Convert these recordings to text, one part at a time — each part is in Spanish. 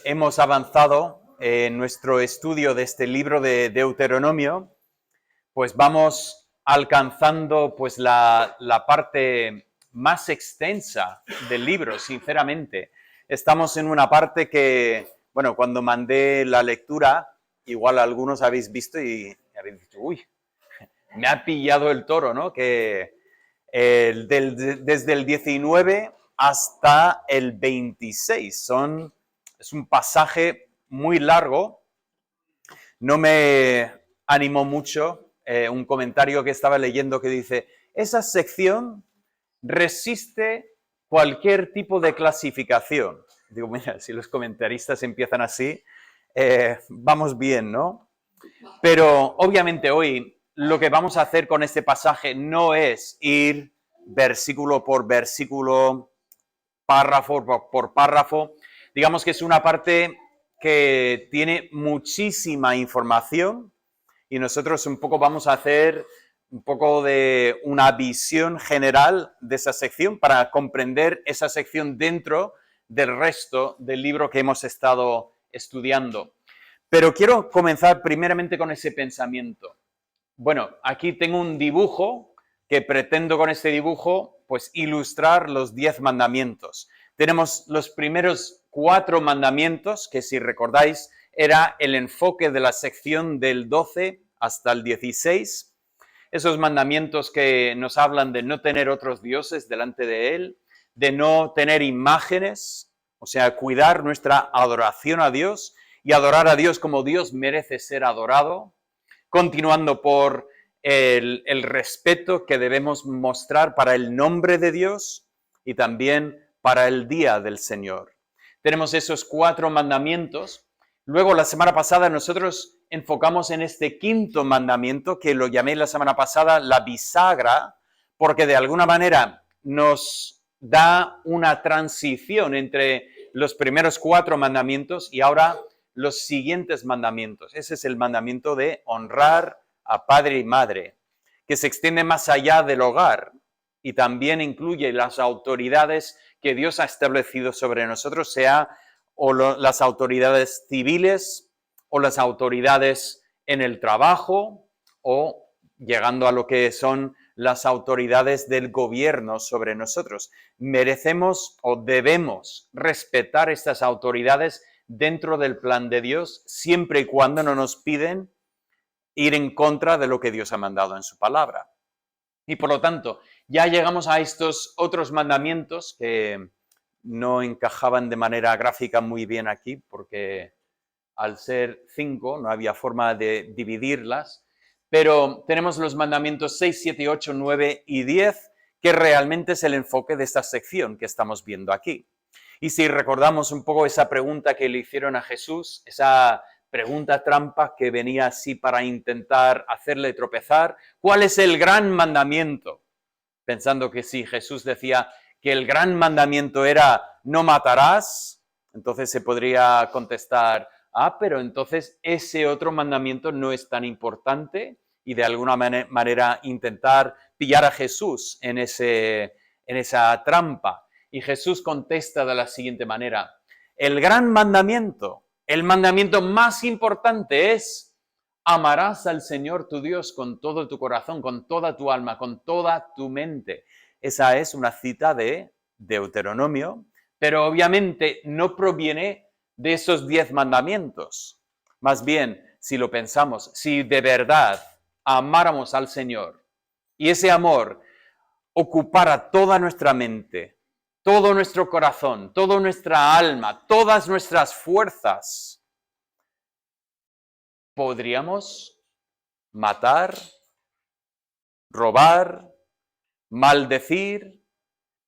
hemos avanzado en nuestro estudio de este libro de Deuteronomio, pues vamos alcanzando pues la parte más extensa del libro, sinceramente. Estamos en una parte que, bueno, cuando mandé la lectura, igual algunos habéis visto y habéis dicho, uy, me ha pillado el toro, ¿no? Que desde el 19 hasta el 26 es un pasaje muy largo. No me animó mucho un comentario que estaba leyendo que dice, esa sección resiste cualquier tipo de clasificación. Digo, mira, si los comentaristas empiezan así, vamos bien, ¿no? Pero obviamente hoy lo que vamos a hacer con este pasaje no es ir versículo por versículo, párrafo por párrafo. Digamos que es una parte que tiene muchísima información y nosotros un poco vamos a hacer un poco de una visión general de esa sección para comprender esa sección dentro del resto del libro que hemos estado estudiando. Pero quiero comenzar primeramente con ese pensamiento. Bueno, aquí tengo un dibujo que pretendo con este dibujo pues ilustrar los 10 mandamientos. Tenemos los primeros 4 mandamientos, que si recordáis era el enfoque de la sección del 12 hasta el 16. Esos mandamientos que nos hablan de no tener otros dioses delante de él, de no tener imágenes, o sea, cuidar nuestra adoración a Dios y adorar a Dios como Dios merece ser adorado, continuando por el respeto que debemos mostrar para el nombre de Dios y también para el día del Señor. Tenemos esos 4 mandamientos. Luego, la semana pasada, nosotros enfocamos en este 5.º mandamiento, que lo llamé la semana pasada la bisagra, porque de alguna manera nos da una transición entre los primeros 4 mandamientos y ahora los siguientes mandamientos. Ese es el mandamiento de honrar a padre y madre, que se extiende más allá del hogar y también incluye las autoridades que Dios ha establecido sobre nosotros, sea las autoridades civiles o las autoridades en el trabajo o llegando a lo que son las autoridades del gobierno sobre nosotros. Merecemos o debemos respetar estas autoridades dentro del plan de Dios, siempre y cuando no nos piden ir en contra de lo que Dios ha mandado en su palabra. Y por lo tanto, ya llegamos a estos otros mandamientos que no encajaban de manera gráfica muy bien aquí, porque al ser 5 no había forma de dividirlas, pero tenemos los mandamientos 6, 7, 8, 9 y 10, que realmente es el enfoque de esta sección que estamos viendo aquí. Y si recordamos un poco esa pregunta que le hicieron a Jesús, esa pregunta trampa que venía así para intentar hacerle tropezar, ¿cuál es el gran mandamiento? Pensando que si Jesús decía que el gran mandamiento era no matarás, entonces se podría contestar, pero entonces ese otro mandamiento no es tan importante, y de alguna manera intentar pillar a Jesús en esa trampa. Y Jesús contesta de la siguiente manera, el gran mandamiento, el mandamiento más importante es, amarás al Señor tu Dios con todo tu corazón, con toda tu alma, con toda tu mente. Esa es una cita de Deuteronomio, pero obviamente no proviene de esos 10 mandamientos. Más bien, si lo pensamos, si de verdad amáramos al Señor y ese amor ocupara toda nuestra mente, todo nuestro corazón, toda nuestra alma, todas nuestras fuerzas, podríamos matar, robar, maldecir.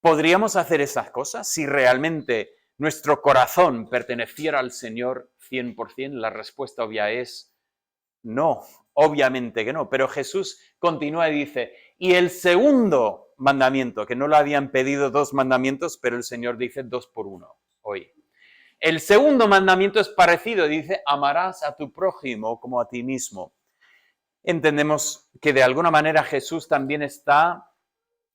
¿Podríamos hacer esas cosas si realmente nuestro corazón perteneciera al Señor 100%? La respuesta obvia es no, obviamente que no. Pero Jesús continúa y dice, y el segundo mandamiento, que no le habían pedido 2 mandamientos, pero el Señor dice 2 por 1 hoy. El segundo mandamiento es parecido, dice, amarás a tu prójimo como a ti mismo. Entendemos que de alguna manera Jesús también está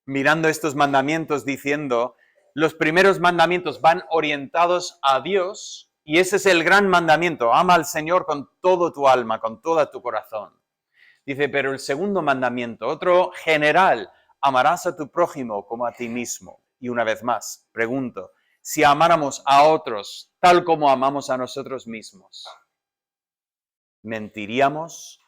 mirando estos mandamientos diciendo, los primeros mandamientos van orientados a Dios Y ese es el gran mandamiento, ama al Señor con todo tu alma, con todo tu corazón. Dice, pero el segundo mandamiento, otro general, amarás a tu prójimo como a ti mismo. Y una vez más, pregunto, si amáramos a otros tal como amamos a nosotros mismos, ¿mentiríamos?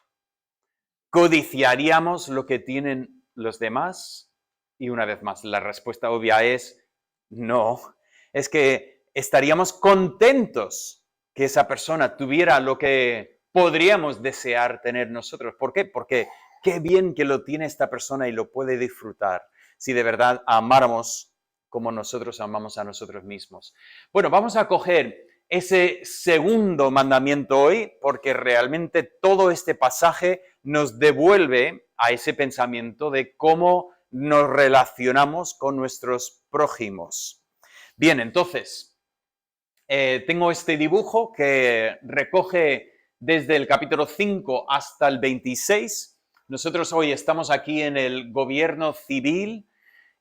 ¿Codiciaríamos lo que tienen los demás? Y una vez más, la respuesta obvia es no. Es que estaríamos contentos que esa persona tuviera lo que podríamos desear tener nosotros. ¿Por qué? Porque qué bien que lo tiene esta persona y lo puede disfrutar si de verdad amáramos como nosotros amamos a nosotros mismos. Bueno, vamos a coger ese segundo mandamiento hoy porque realmente todo este pasaje nos devuelve a ese pensamiento de cómo nos relacionamos con nuestros prójimos. Bien, entonces, tengo este dibujo que recoge desde el capítulo 5 hasta el 26. Nosotros hoy estamos aquí en el gobierno civil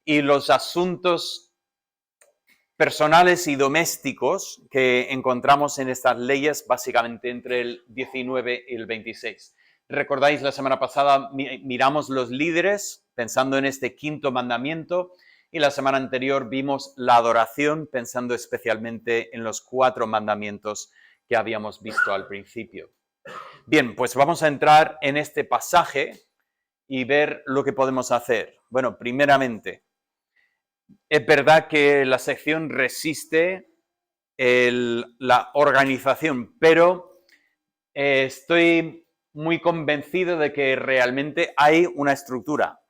y los asuntos personales y domésticos que encontramos en estas leyes básicamente entre el 19 y el 26. ¿Recordáis la semana pasada miramos los líderes pensando en este quinto mandamiento y la semana anterior vimos la adoración pensando especialmente en los 4 mandamientos que habíamos visto al principio? Bien, pues vamos a entrar en este pasaje y ver lo que podemos hacer. Bueno, primeramente, es verdad que la sección resiste la organización, pero estoy muy convencido de que realmente hay una estructura.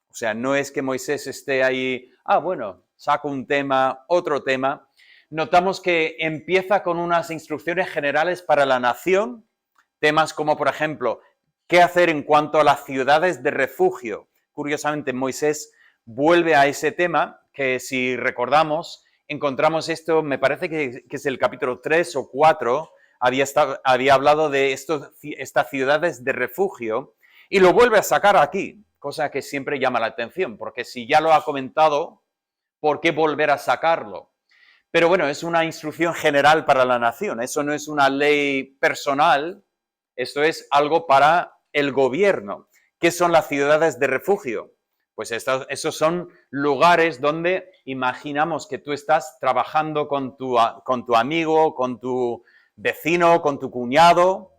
O sea, no es que Moisés esté ahí, bueno, saco un tema, otro tema. Notamos que empieza con unas instrucciones generales para la nación, temas como, por ejemplo, qué hacer en cuanto a las ciudades de refugio. Curiosamente, Moisés vuelve a ese tema, que si recordamos, encontramos esto, me parece que es el capítulo 3 o 4, había hablado de estas ciudades de refugio, y lo vuelve a sacar aquí, cosa que siempre llama la atención, porque si ya lo ha comentado, ¿por qué volver a sacarlo? Pero bueno, es una instrucción general para la nación, eso no es una ley personal, esto es algo para el gobierno. ¿Qué son las ciudades de refugio? Pues esos son lugares donde imaginamos que tú estás trabajando con tu amigo, con tu vecino, con tu cuñado,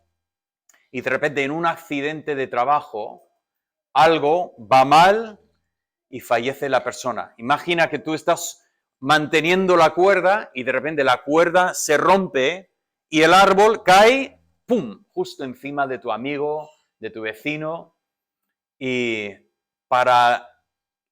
y de repente en un accidente de trabajo algo va mal y fallece la persona. Imagina que tú estás manteniendo la cuerda y de repente la cuerda se rompe y el árbol cae, ¡pum!, justo encima de tu amigo, de tu vecino. Y para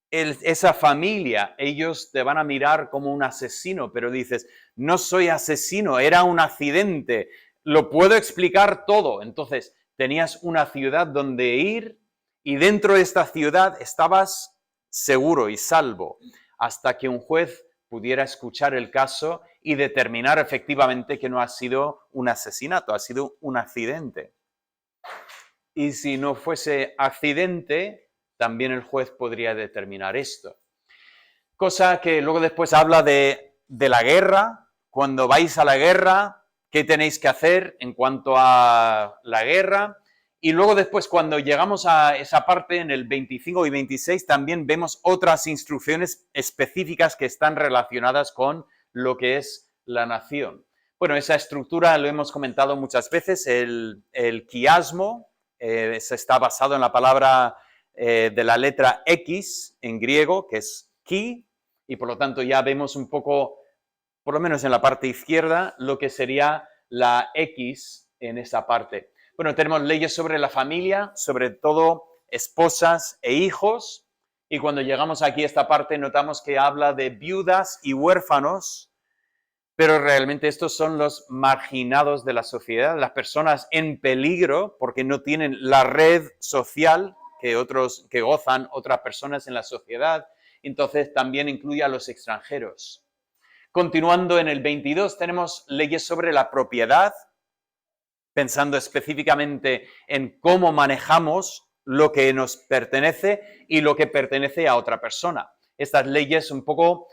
esa familia, ellos te van a mirar como un asesino, pero dices, no soy asesino, era un accidente, lo puedo explicar todo. Entonces, tenías una ciudad donde ir y dentro de esta ciudad estabas seguro y salvo hasta que un juez pudiera escuchar el caso y determinar efectivamente que no ha sido un asesinato, ha sido un accidente. Y si no fuese accidente, también el juez podría determinar esto. Cosa que luego después habla de la guerra. Cuando vais a la guerra, ¿qué tenéis que hacer en cuanto a la guerra? Y luego después, cuando llegamos a esa parte, en el 25 y 26, también vemos otras instrucciones específicas que están relacionadas con lo que es la nación. Bueno, esa estructura lo hemos comentado muchas veces, el quiasmo, está basado en la palabra de la letra X en griego, que es ki, y por lo tanto ya vemos un poco, por lo menos en la parte izquierda, lo que sería la X en esa parte. Bueno, tenemos leyes sobre la familia, sobre todo esposas e hijos, y cuando llegamos aquí a esta parte notamos que habla de viudas y huérfanos, pero realmente estos son los marginados de la sociedad, las personas en peligro porque no tienen la red social que gozan otras personas en la sociedad. Entonces también incluye a los extranjeros. Continuando en el 22 tenemos leyes sobre la propiedad, pensando específicamente en cómo manejamos lo que nos pertenece y lo que pertenece a otra persona. Estas leyes un poco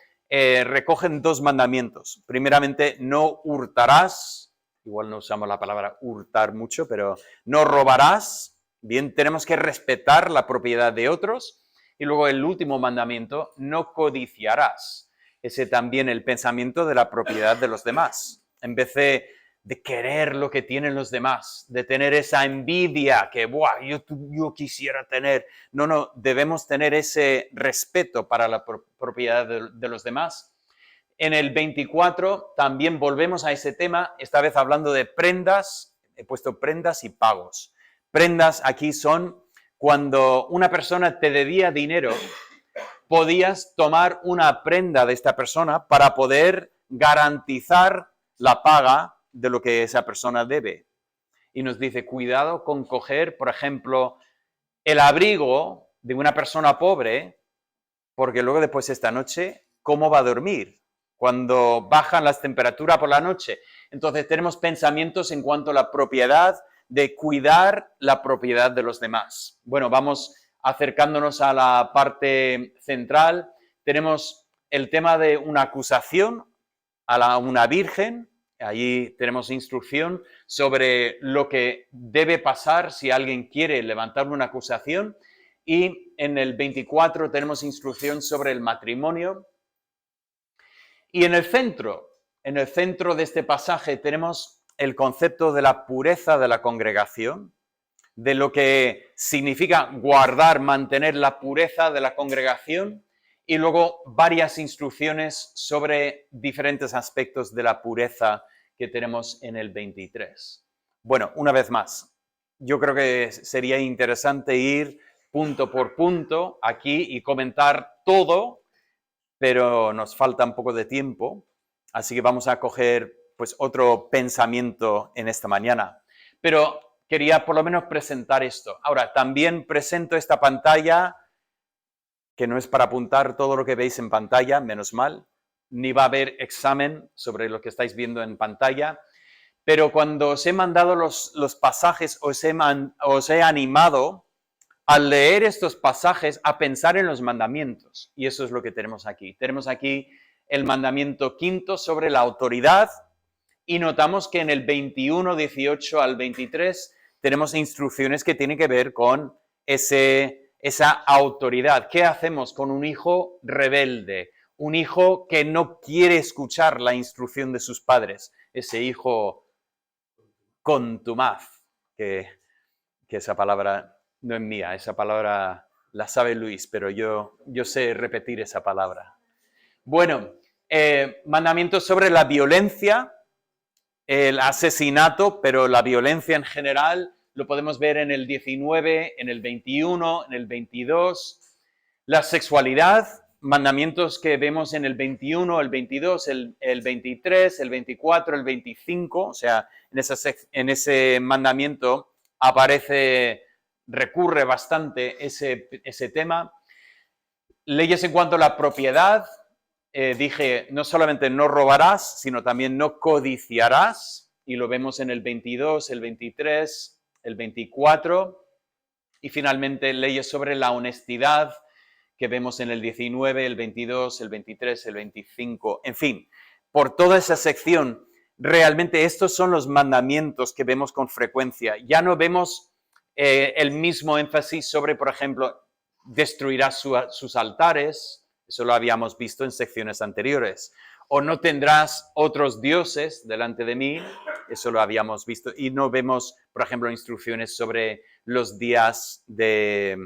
recogen dos mandamientos. Primeramente, no hurtarás, igual no usamos la palabra hurtar mucho, pero no robarás. Bien, tenemos que respetar la propiedad de otros. Y luego el último mandamiento, no codiciarás. Ese también el pensamiento de la propiedad de los demás. En vez de querer lo que tienen los demás, de tener esa envidia que, ¡buah! Yo quisiera tener. No, debemos tener ese respeto para la propiedad de los demás. En el 24 también volvemos a ese tema, esta vez hablando de prendas, he puesto prendas y pagos. Prendas aquí son cuando una persona te debía dinero, podías tomar una prenda de esta persona para poder garantizar la paga de lo que esa persona debe. Y nos dice, cuidado con coger, por ejemplo, el abrigo de una persona pobre, porque luego después esta noche, ¿cómo va a dormir? Cuando bajan las temperaturas por la noche. Entonces tenemos pensamientos en cuanto a la propiedad, de cuidar la propiedad de los demás. Bueno, vamos acercándonos a la parte central. Tenemos el tema de una acusación a una virgen. Allí tenemos instrucción sobre lo que debe pasar si alguien quiere levantar una acusación. Y en el 24 tenemos instrucción sobre el matrimonio. Y en el centro de este pasaje tenemos el concepto de la pureza de la congregación, de lo que significa guardar, mantener la pureza de la congregación, y luego varias instrucciones sobre diferentes aspectos de la pureza que tenemos en el 23. Bueno, una vez más, yo creo que sería interesante ir punto por punto aquí y comentar todo, pero nos falta un poco de tiempo, así que vamos a coger pues otro pensamiento en esta mañana. Pero quería por lo menos presentar esto. Ahora, también presento esta pantalla, que no es para apuntar todo lo que veis en pantalla, menos mal, ni va a haber examen sobre lo que estáis viendo en pantalla, pero cuando os he mandado los pasajes, os he animado al leer estos pasajes a pensar en los mandamientos. Y eso es lo que tenemos aquí. Tenemos aquí el mandamiento quinto sobre la autoridad y notamos que en el 21, 18 al 23 tenemos instrucciones que tienen que ver con esa autoridad. ¿Qué hacemos con un hijo rebelde? Un hijo que no quiere escuchar la instrucción de sus padres. Ese hijo contumaz, que esa palabra no es mía, esa palabra la sabe Luis, pero yo sé repetir esa palabra. Bueno, mandamientos sobre la violencia, el asesinato, pero la violencia en general, lo podemos ver en el 19, en el 21, en el 22. La sexualidad, mandamientos que vemos en el 21, el 22, el 23, el 24, el 25, o sea, en ese mandamiento recurre bastante ese tema. Leyes en cuanto a la propiedad, dije, no solamente no robarás, sino también no codiciarás, y lo vemos en el 22, el 23, el 24, y finalmente leyes sobre la honestidad, que vemos en el 19, el 22, el 23, el 25, en fin, por toda esa sección, realmente estos son los mandamientos que vemos con frecuencia. Ya no vemos el mismo énfasis sobre, por ejemplo, destruirás sus altares, eso lo habíamos visto en secciones anteriores, o no tendrás otros dioses delante de mí, eso lo habíamos visto, y no vemos, por ejemplo, instrucciones sobre los días de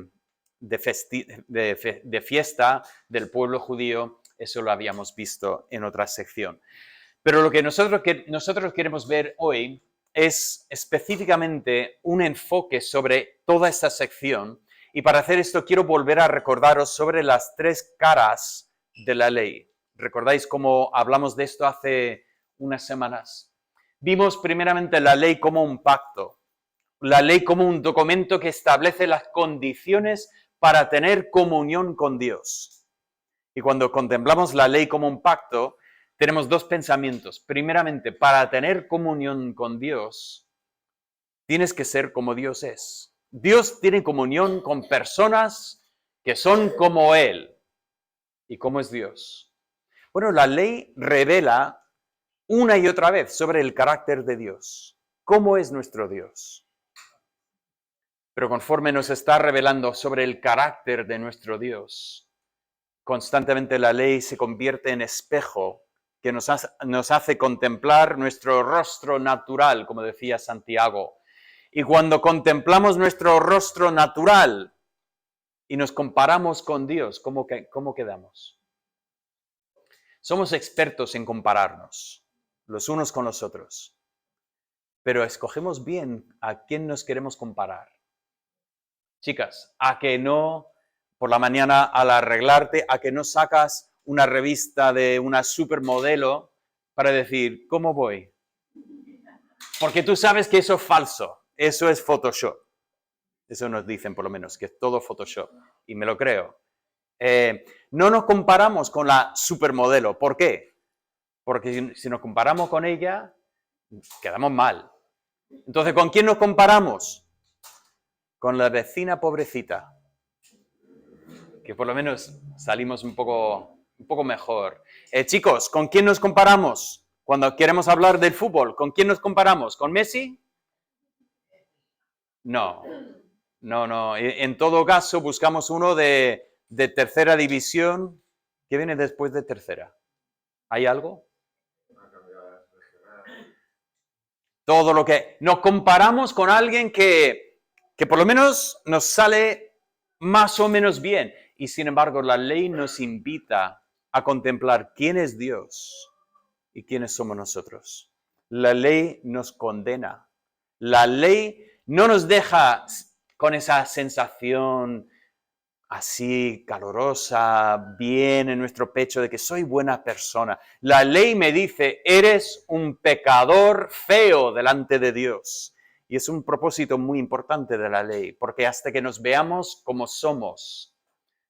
fiesta del pueblo judío, eso lo habíamos visto en otra sección. Pero lo que nosotros queremos ver hoy es específicamente un enfoque sobre toda esta sección, y para hacer esto quiero volver a recordaros sobre las tres caras de la ley. ¿Recordáis cómo hablamos de esto hace unas semanas? Vimos primeramente la ley como un pacto, la ley como un documento que establece las condiciones para tener comunión con Dios. Y cuando contemplamos la ley como un pacto, tenemos dos pensamientos. Primeramente, para tener comunión con Dios, tienes que ser como Dios es. Dios tiene comunión con personas que son como Él. ¿Y cómo es Dios? Bueno, la ley revela una y otra vez sobre el carácter de Dios. ¿Cómo es nuestro Dios? Pero conforme nos está revelando sobre el carácter de nuestro Dios, constantemente la ley se convierte en espejo que nos hace contemplar nuestro rostro natural, como decía Santiago. Y cuando contemplamos nuestro rostro natural y nos comparamos con Dios, ¿cómo quedamos? Somos expertos en compararnos los unos con los otros, pero escogemos bien a quién nos queremos comparar. Chicas, a que no, por la mañana al arreglarte, a que no sacas una revista de una supermodelo para decir, ¿cómo voy? Porque tú sabes que eso es falso, eso es Photoshop. Eso nos dicen por lo menos, que es todo Photoshop, y me lo creo. No nos comparamos con la supermodelo. ¿Por qué? Porque si nos comparamos con ella, quedamos mal. Entonces, ¿con quién nos comparamos? Con la vecina pobrecita, que por lo menos salimos un poco mejor. Chicos, ¿con quién nos comparamos? Cuando queremos hablar del fútbol, ¿con quién nos comparamos? ¿Con Messi? No. En todo caso, buscamos uno de tercera división. ¿Qué viene después de tercera? ¿Hay algo? Todo lo que... Nos comparamos con alguien que por lo menos nos sale más o menos bien. Y sin embargo, la ley nos invita a contemplar quién es Dios y quiénes somos nosotros. La ley nos condena. La ley no nos deja con esa sensación así calorosa, bien en nuestro pecho de que soy buena persona. La ley me dice, eres un pecador feo delante de Dios. Y es un propósito muy importante de la ley, porque hasta que nos veamos como somos,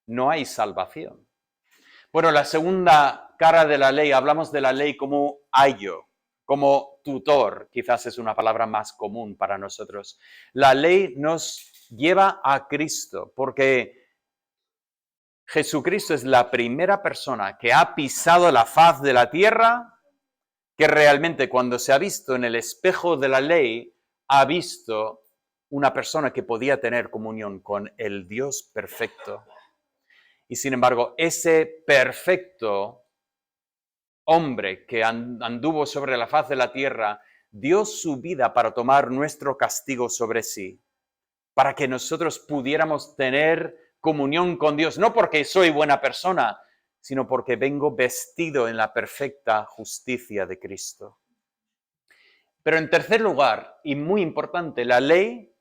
no hay salvación. Bueno, la segunda cara de la ley, hablamos de la ley como ayo, como tutor, quizás es una palabra más común para nosotros. La ley nos lleva a Cristo, porque Jesucristo es la primera persona que ha pisado la faz de la tierra, que realmente cuando se ha visto en el espejo de la ley, ha visto una persona que podía tener comunión con el Dios perfecto. Y sin embargo, ese perfecto hombre que anduvo sobre la faz de la tierra, dio su vida para tomar nuestro castigo sobre sí, para que nosotros pudiéramos tener comunión con Dios, no porque soy buena persona, sino porque vengo vestido en la perfecta justicia de Cristo. Pero en tercer lugar, y muy importante, la ley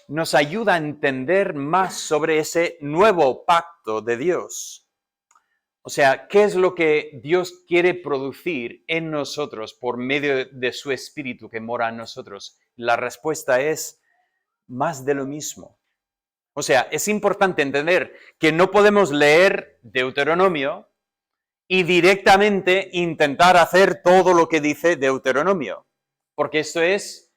nos ayuda a entender más sobre ese nuevo pacto de Dios. O sea, ¿qué es lo que Dios quiere producir en nosotros por medio de su Espíritu que mora en nosotros? La respuesta es más de lo mismo. O sea, es importante entender que no podemos leer Deuteronomio y directamente intentar hacer todo lo que dice Deuteronomio, porque esto es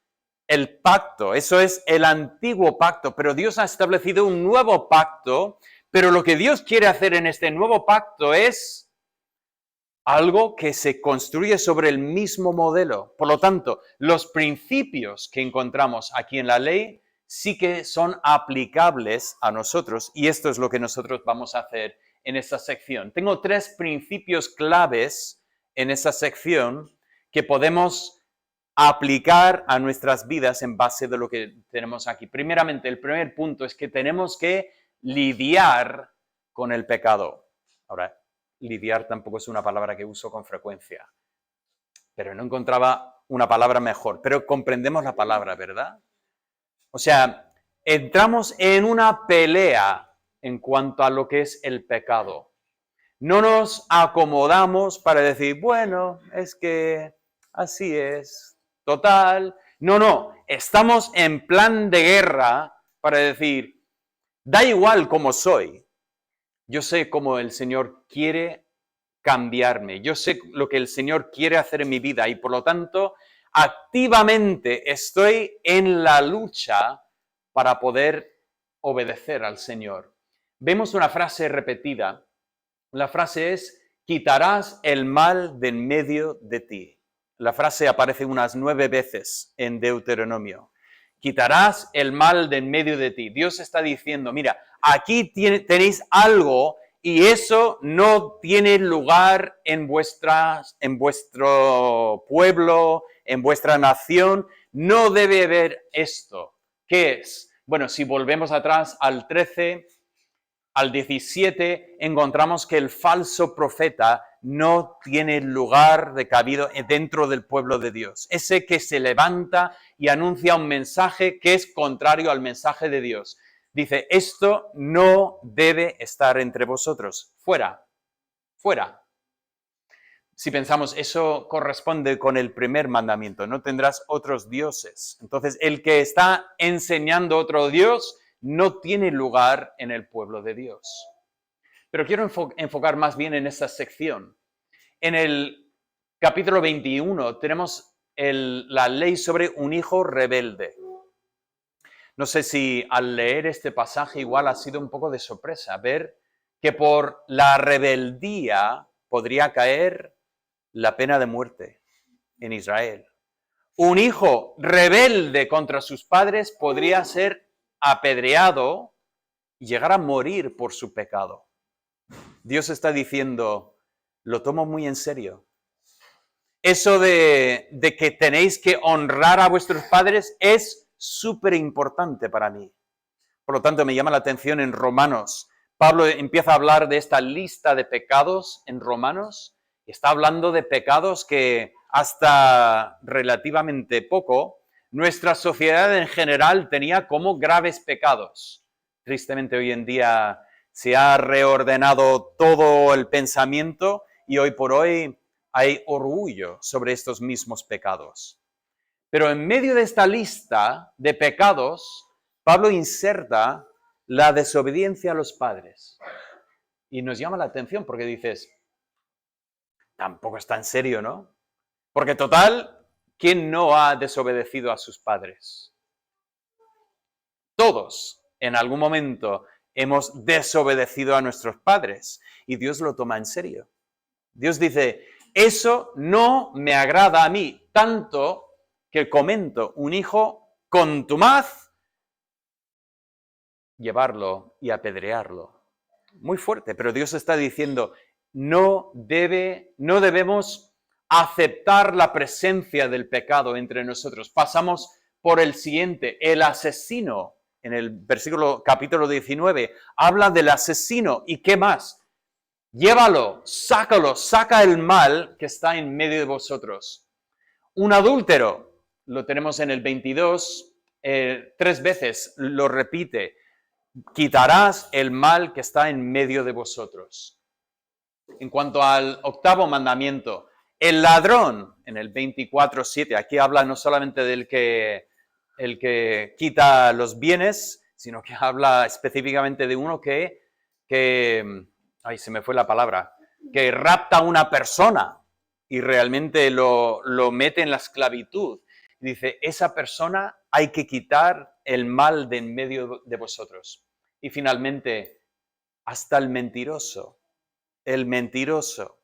el pacto, eso es el antiguo pacto, pero Dios ha establecido un nuevo pacto, pero lo que Dios quiere hacer en este nuevo pacto es algo que se construye sobre el mismo modelo. Por lo tanto, los principios que encontramos aquí en la ley sí que son aplicables a nosotros, y esto es lo que nosotros vamos a hacer en esta sección. Tengo 3 principios claves en esta sección que podemos aplicar a nuestras vidas en base de lo que tenemos aquí. Primeramente, el primer punto es que tenemos que lidiar con el pecado. Ahora, lidiar tampoco es una palabra que uso con frecuencia, pero no encontraba una palabra mejor. Pero comprendemos la palabra, ¿verdad? O sea, entramos en una pelea en cuanto a lo que es el pecado. No nos acomodamos para decir, bueno, es que así es, total. No, estamos en plan de guerra para decir, da igual cómo soy. Yo sé cómo el Señor quiere cambiarme. Yo sé lo que el Señor quiere hacer en mi vida y por lo tanto, activamente estoy en la lucha para poder obedecer al Señor. Vemos una frase repetida. La frase es, quitarás el mal de en medio de ti. La frase aparece unas 9 veces en Deuteronomio. Quitarás el mal de en medio de ti. Dios está diciendo, mira, aquí tenéis algo y eso no tiene lugar en vuestro pueblo, en vuestra nación. No debe haber esto. ¿Qué es? Bueno, si volvemos atrás al 13, al 17, encontramos que el falso profeta no tiene lugar de cabido dentro del pueblo de Dios. Ese que se levanta y anuncia un mensaje que es contrario al mensaje de Dios. Dice, esto no debe estar entre vosotros. Fuera, fuera. Si pensamos, eso corresponde con el primer mandamiento, no tendrás otros dioses. Entonces, el que está enseñando otro Dios no tiene lugar en el pueblo de Dios. Pero quiero enfocar más bien en esta sección. En el capítulo 21 tenemos la ley sobre un hijo rebelde. No sé si al leer este pasaje igual ha sido un poco de sorpresa ver que por la rebeldía podría caer la pena de muerte en Israel. Un hijo rebelde contra sus padres podría ser apedreado y llegar a morir por su pecado. Dios está diciendo, lo tomo muy en serio. Eso de que tenéis que honrar a vuestros padres es súper importante para mí. Por lo tanto, me llama la atención en Romanos. Pablo empieza a hablar de esta lista de pecados en Romanos. Está hablando de pecados que hasta relativamente poco nuestra sociedad en general tenía como graves pecados. Tristemente hoy en día se ha reordenado todo el pensamiento y hoy por hoy hay orgullo sobre estos mismos pecados. Pero en medio de esta lista de pecados, Pablo inserta la desobediencia a los padres. Y nos llama la atención porque dices, tampoco está en serio, ¿no? Porque total, ¿quién no ha desobedecido a sus padres? Todos, en algún momento, hemos desobedecido a nuestros padres y Dios lo toma en serio. Dios dice, eso no me agrada a mí, tanto que comento un hijo contumaz, llevarlo y apedrearlo. Muy fuerte, pero Dios está diciendo, no debemos aceptar la presencia del pecado entre nosotros. Pasamos por el siguiente, el asesino. En el capítulo 19, habla del asesino. ¿Y qué más? Llévalo, sácalo, saca el mal que está en medio de vosotros. Un adúltero, lo tenemos en el 22, 3 veces lo repite. Quitarás el mal que está en medio de vosotros. En cuanto al 8º mandamiento, el ladrón, en el 24:7, aquí habla no solamente del el que quita los bienes, sino que habla específicamente de uno que ay, se me fue la palabra, que rapta a una persona y realmente lo mete en la esclavitud. Dice, esa persona hay que quitar el mal de en medio de vosotros. Y finalmente, hasta el mentiroso. El mentiroso.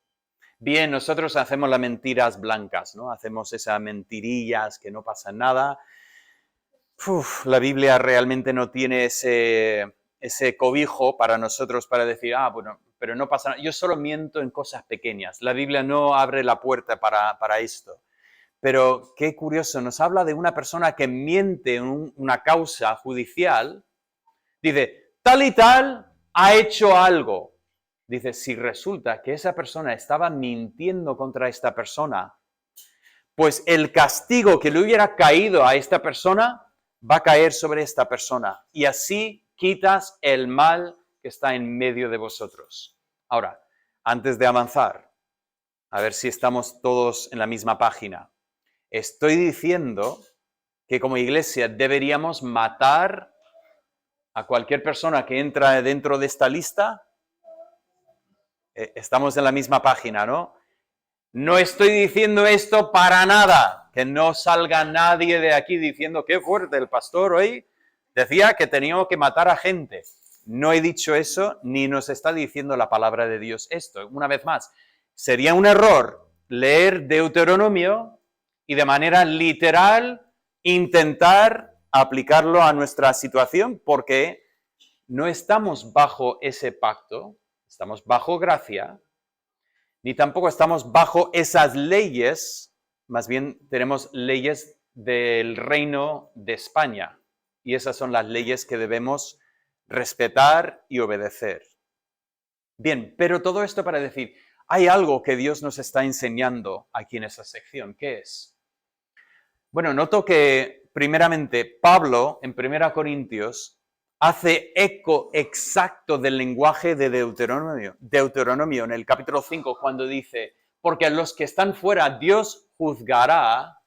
Bien, nosotros hacemos las mentiras blancas, ¿no? Hacemos esas mentirillas que no pasa nada. La Biblia realmente no tiene ese cobijo para nosotros para decir, bueno, pero no pasa nada. Yo solo miento en cosas pequeñas. La Biblia no abre la puerta para esto. Pero qué curioso, nos habla de una persona que miente en una causa judicial. Dice, tal y tal ha hecho algo. Dice, si resulta que esa persona estaba mintiendo contra esta persona, pues el castigo que le hubiera caído a esta persona va a caer sobre esta persona. Y así quitas el mal que está en medio de vosotros. Ahora, antes de avanzar, a ver si estamos todos en la misma página. Estoy diciendo que como iglesia deberíamos matar a cualquier persona que entra dentro de esta lista. Estamos en la misma página, ¿no? No estoy diciendo esto para nada, que no salga nadie de aquí diciendo qué fuerte el pastor hoy decía que teníamos que matar a gente. No he dicho eso, ni nos está diciendo la palabra de Dios esto. Una vez más, sería un error leer Deuteronomio y de manera literal intentar aplicarlo a nuestra situación, porque no estamos bajo ese pacto, estamos bajo gracia, ni tampoco estamos bajo esas leyes, más bien tenemos leyes del Reino de España, y esas son las leyes que debemos respetar y obedecer. Bien, pero todo esto para decir, hay algo que Dios nos está enseñando aquí en esta sección. ¿Qué es? Bueno, noto que primeramente Pablo en 1 Corintios hace eco exacto del lenguaje de Deuteronomio en el capítulo 5, cuando dice, porque a los que están fuera Dios juzgará,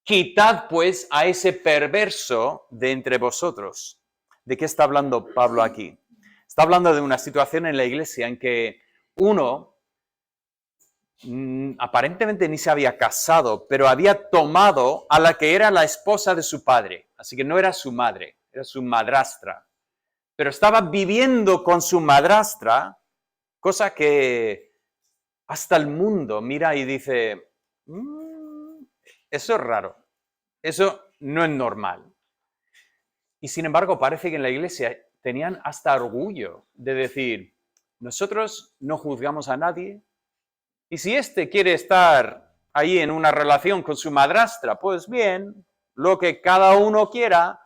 quitad pues a ese perverso de entre vosotros. ¿De qué está hablando Pablo aquí? Está hablando de una situación en la iglesia en que uno aparentemente ni se había casado, pero había tomado a la que era la esposa de su padre. Así que no era su madre, era su madrastra. Pero estaba viviendo con su madrastra, cosa que hasta el mundo mira y dice, eso es raro, eso no es normal. Y sin embargo, parece que en la iglesia tenían hasta orgullo de decir, nosotros no juzgamos a nadie, y si éste quiere estar ahí en una relación con su madrastra, pues bien, lo que cada uno quiera.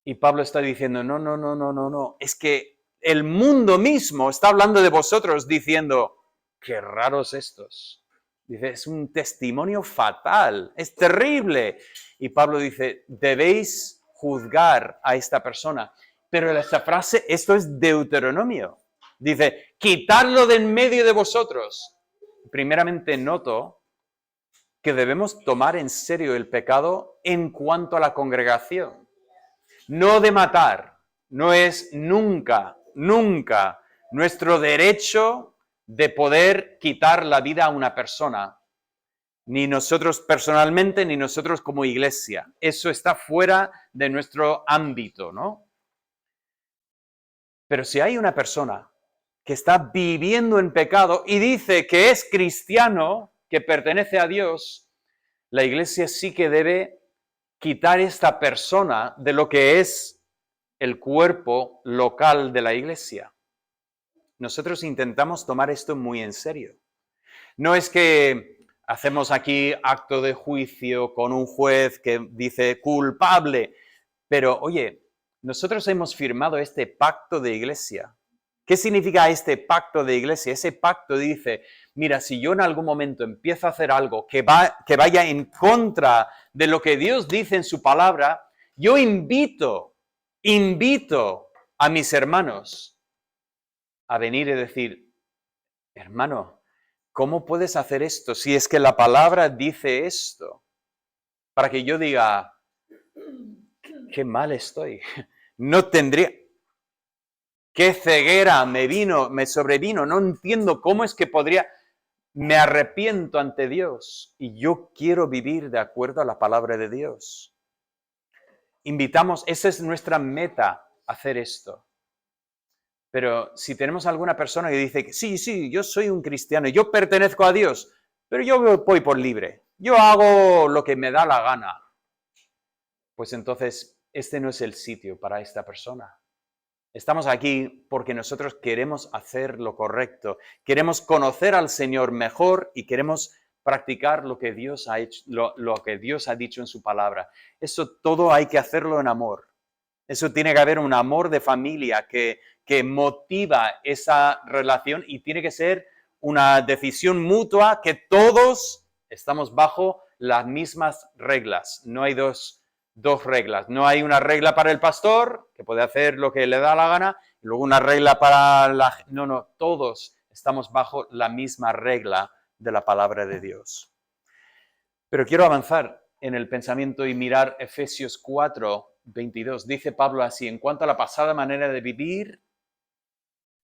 Y Pablo está diciendo, no, es que el mundo mismo está hablando de vosotros diciendo, qué raros estos. Dice, es un testimonio fatal, es terrible. Y Pablo dice, debéis juzgar a esta persona. Pero esta frase, esto es Deuteronomio. Dice, quitarlo de en medio de vosotros. Primeramente noto que debemos tomar en serio el pecado en cuanto a la congregación. No de matar, no es nunca nuestro derecho de poder quitar la vida a una persona. Ni nosotros personalmente, ni nosotros como iglesia. Eso está fuera de nuestro ámbito, ¿no? Pero si hay una persona que está viviendo en pecado y dice que es cristiano, que pertenece a Dios, la iglesia sí que debe quitar esta persona de lo que es el cuerpo local de la iglesia. Nosotros intentamos tomar esto muy en serio. No es que hacemos aquí acto de juicio con un juez que dice culpable, pero oye, nosotros hemos firmado este pacto de iglesia. ¿Qué significa este pacto de iglesia? Ese pacto dice, mira, si yo en algún momento empiezo a hacer algo que vaya en contra de lo que Dios dice en su palabra, yo invito a mis hermanos a venir y decir, hermano, ¿cómo puedes hacer esto si es que la palabra dice esto? Para que yo diga, qué mal estoy. No tendría... ¡Qué ceguera me sobrevino! No entiendo cómo es que podría... Me arrepiento ante Dios y yo quiero vivir de acuerdo a la palabra de Dios. Invitamos, esa es nuestra meta, hacer esto. Pero si tenemos alguna persona que dice que sí, yo soy un cristiano, yo pertenezco a Dios, pero yo voy por libre, yo hago lo que me da la gana, pues entonces este no es el sitio para esta persona. Estamos aquí porque nosotros queremos hacer lo correcto, queremos conocer al Señor mejor y queremos practicar lo que Dios ha hecho, lo que Dios ha dicho en su palabra. Eso todo hay que hacerlo en amor. Eso tiene que haber un amor de familia que motiva esa relación y tiene que ser una decisión mutua que todos estamos bajo las mismas reglas. No hay dos reglas. No hay una regla para el pastor, que puede hacer lo que le da la gana, y luego una regla para la... No, todos estamos bajo la misma regla de la palabra de Dios. Pero quiero avanzar en el pensamiento y mirar Efesios 4, 22. Dice Pablo así, en cuanto a la pasada manera de vivir,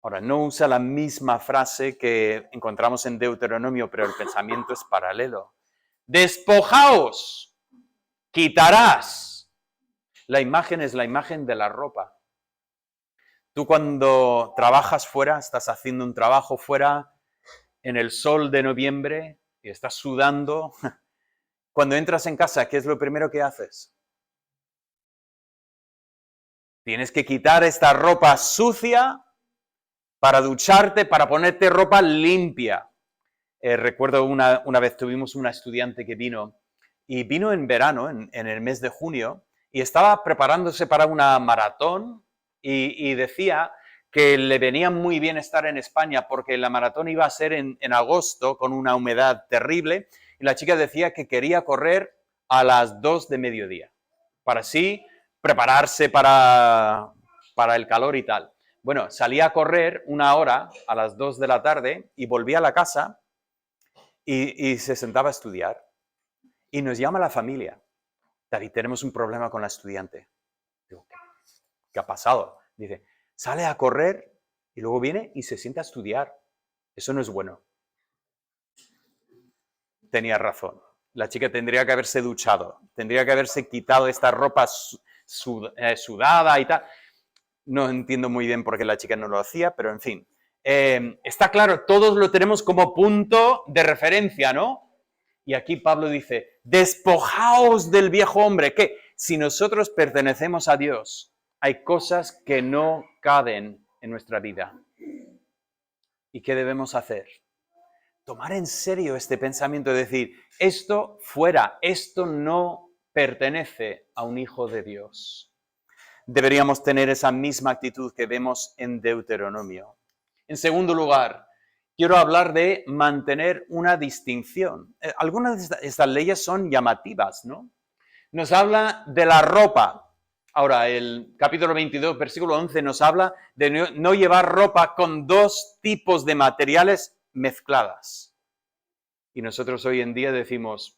ahora no usa la misma frase que encontramos en Deuteronomio, pero el pensamiento es paralelo. Despojaos, quitarás. La imagen es la imagen de la ropa. Tú cuando trabajas fuera, estás haciendo un trabajo fuera, en el sol de noviembre y estás sudando. Cuando entras en casa, ¿qué es lo primero que haces? Tienes que quitar esta ropa sucia para ducharte, para ponerte ropa limpia. Recuerdo una vez tuvimos una estudiante que vino, y vino en verano, en el mes de junio, y estaba preparándose para una maratón y decía que le venía muy bien estar en España porque la maratón iba a ser en agosto con una humedad terrible, y la chica decía que quería correr a las 2 de mediodía, para así prepararse para el calor y tal. Bueno, salía a correr una hora a las 2 de la tarde y volvía a la casa y se sentaba a estudiar. Y nos llama la familia. David, tenemos un problema con la estudiante. Digo, ¿qué ha pasado? Dice, sale a correr y luego viene y se sienta a estudiar. Eso no es bueno. Tenía razón. La chica tendría que haberse duchado, tendría que haberse quitado esta ropa sudada y tal. No entiendo muy bien por qué la chica no lo hacía, pero en fin. Está claro, todos lo tenemos como punto de referencia, ¿no? Y aquí Pablo dice, despojaos del viejo hombre, que si nosotros pertenecemos a Dios, hay cosas que no caben en nuestra vida. ¿Y qué debemos hacer? Tomar en serio este pensamiento de decir, esto fuera, esto no pertenece a un hijo de Dios. Deberíamos tener esa misma actitud que vemos en Deuteronomio. En segundo lugar, quiero hablar de mantener una distinción. Algunas de estas leyes son llamativas, ¿no? Nos habla de la ropa. Ahora, el capítulo 22, versículo 11, nos habla de no llevar ropa con dos tipos de materiales mezcladas. Y nosotros hoy en día decimos,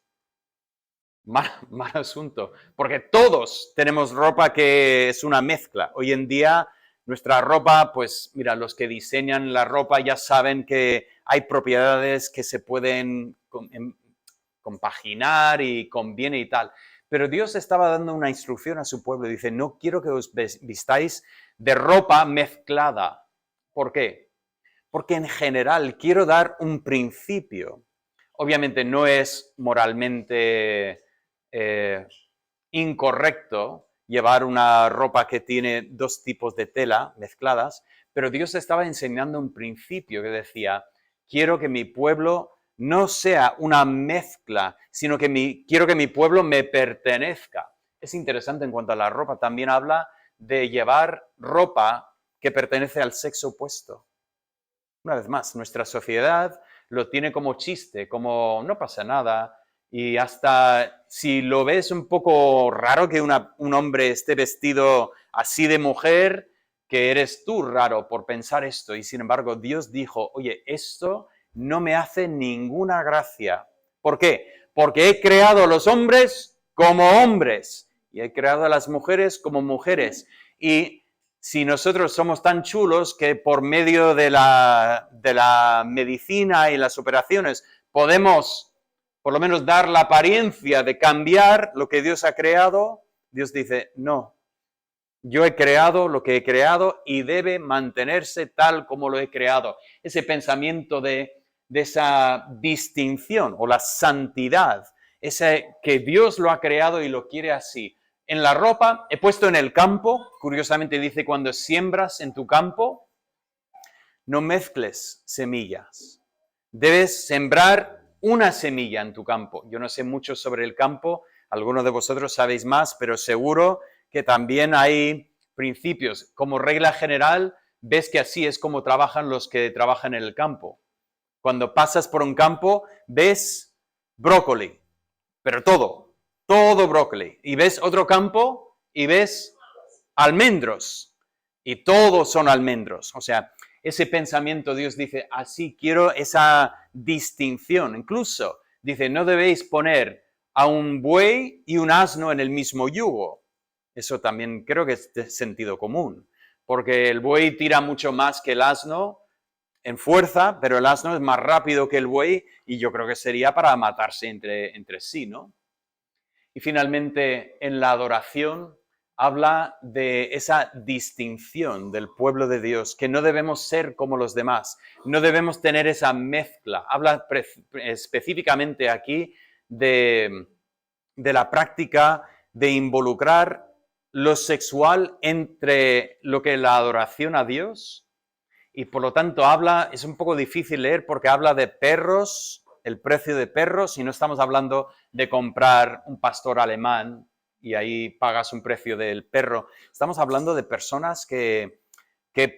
mal asunto, porque todos tenemos ropa que es una mezcla. Hoy en día nuestra ropa, pues mira, los que diseñan la ropa ya saben que hay propiedades que se pueden compaginar y conviene y tal. Pero Dios estaba dando una instrucción a su pueblo. Dice, no quiero que os vistáis de ropa mezclada. ¿Por qué? Porque en general quiero dar un principio. Obviamente no es moralmente incorrecto llevar una ropa que tiene dos tipos de tela mezcladas, pero Dios estaba enseñando un principio que decía, quiero que mi pueblo no sea una mezcla, sino que quiero que mi pueblo me pertenezca. Es interesante en cuanto a la ropa, también habla de llevar ropa que pertenece al sexo opuesto. Una vez más, nuestra sociedad lo tiene como chiste, como no pasa nada, y hasta si lo ves un poco raro que un hombre esté vestido así de mujer, que eres tú raro por pensar esto. Y sin embargo, Dios dijo, oye, esto no me hace ninguna gracia. ¿Por qué? Porque he creado a los hombres como hombres y he creado a las mujeres como mujeres. Y si nosotros somos tan chulos que por medio de la medicina y las operaciones podemos por lo menos dar la apariencia de cambiar lo que Dios ha creado, Dios dice, no, yo he creado lo que he creado y debe mantenerse tal como lo he creado. Ese pensamiento de esa distinción o la santidad, ese que Dios lo ha creado y lo quiere así. En la ropa, he puesto en el campo, curiosamente dice, cuando siembras en tu campo, no mezcles semillas. Debes sembrar una semilla en tu campo. Yo no sé mucho sobre el campo, algunos de vosotros sabéis más, pero seguro que también hay principios. Como regla general, ves que así es como trabajan los que trabajan en el campo. Cuando pasas por un campo, ves brócoli, pero todo brócoli. Y ves otro campo y ves almendros. Y todos son almendros. O sea, ese pensamiento, Dios dice, así quiero esa distinción. Incluso, dice, no debéis poner a un buey y un asno en el mismo yugo. Eso también creo que es de sentido común, porque el buey tira mucho más que el asno en fuerza, pero el asno es más rápido que el buey y yo creo que sería para matarse entre sí, ¿no? Y finalmente, en la adoración, habla de esa distinción del pueblo de Dios, que no debemos ser como los demás, no debemos tener esa mezcla. Habla específicamente aquí de la práctica de involucrar lo sexual entre lo que es la adoración a Dios, y por lo tanto es un poco difícil leer porque habla de perros, el precio de perros, y no estamos hablando de comprar un pastor alemán y ahí pagas un precio del perro. Estamos hablando de personas que